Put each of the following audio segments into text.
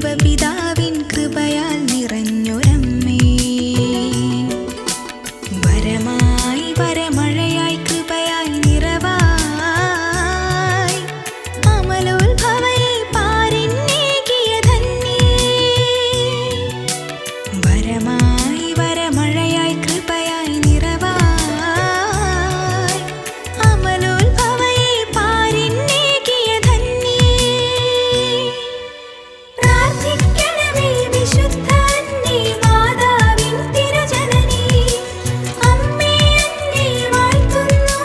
ദൈവപിതാവിൻ കൃപയാൽ നിറഞ്ഞൊരമ്മേ, വരമായി വരമഴയായി കൃപയായി നിറവായി അമലോത്ഭവയെ പാരിന്നേകിയ ധന്യേ, വരമായി വരമഴയായി കൃപയായി നിറവായി അമലോത്ഭവയെ പാരിന്നേകിയ ധന്യേ. പ്രാർത്ഥിക്കണമേ വിശുദ്ധ അന്നേ മാതാവിൻ തിരുജനനീ, അമ്മേ അങ്ങേ വാഴ്ത്തുന്നു,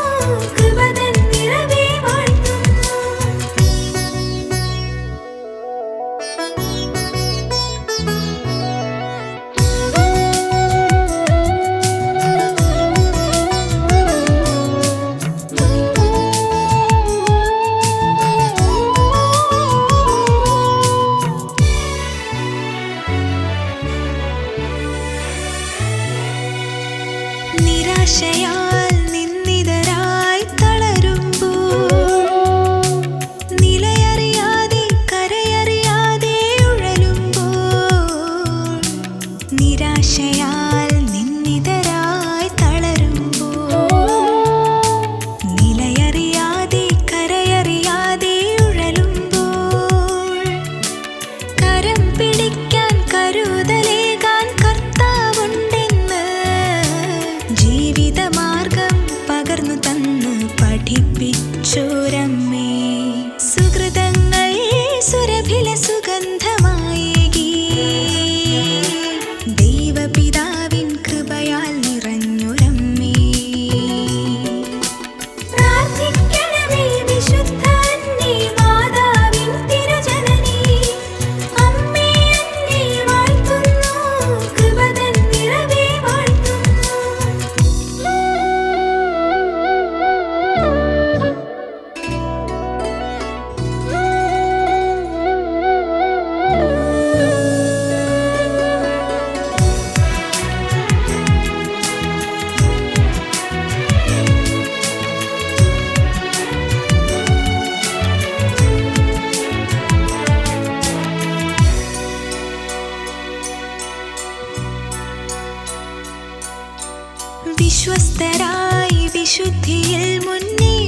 കൃപതൻ നിറവേ വാഴ്ത്തുന്നു. നിരാശയാൽ നിന്ദിതരായി തളരുമ്പോൾ, നിലയറിയാതെ കരയറിയാതെ ഉഴലുമ്പോൾ, നിരാശയാൽ നിന്ദിതരായി തളരുമ്പോൾ, നിലയറിയാതെ കരയറിയാതെ ഉഴലുമ്പോൾ, കരം പിടിക്കാൻ കരുതലേകാൻ കർത്താവുണ്ടെന്ന് ജീവിതമാർഗം പകർന്നു തന്നു പഠിപ്പിച്ചോരമ്മേ, സുകൃതങ്ങൾ സുരഭില സുഗന്ധമായേകി ദൈവപിതാവിൻ കൃപയാൽ നിറഞ്ഞൊരമ്മേ. പ്രാർത്ഥിക്കണമേ വിശുദ്ധ അന്നേ മാതാവിൻ തിരുജനനീ, അമ്മേ അങ്ങേ വാഴ്ത്തുന്നു, കൃപതൻ നിറവേ വാഴ്ത്തുന്നു. വിശ്വസ്തരായി വിശുദ്ധിയിൽ മുന്നേറി